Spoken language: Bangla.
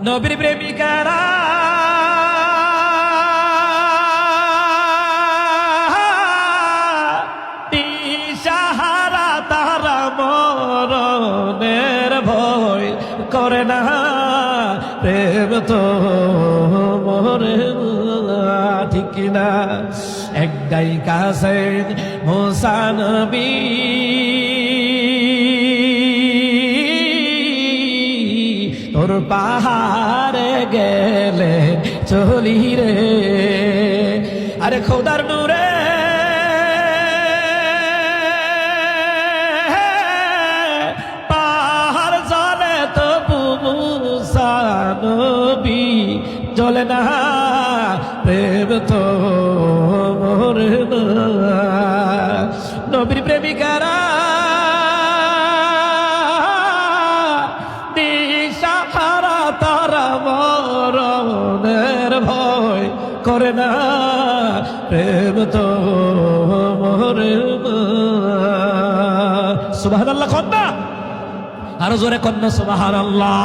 নবীর প্রেমিকারা দিশাহারা, তারা মরণের ভয় করে না। প্রেম তো মরে না, ঠিক না? একটাই কাছে মুসা নবী, তোর পাহাড়ে গেলে চলি রে। আরে খোদার নূরে পাহাড় জ্বলে তো মুসা নবী জ্বলে না। প্রেম তো মরে না। নবীর প্রেমিকারা দিশাহারা, তারা মরণের ভয় করে না। প্রেম তো মরে না। সুবহানাল্লাহ কন্যা, আরো জোরে কন্যা সুবহানাল্লাহ।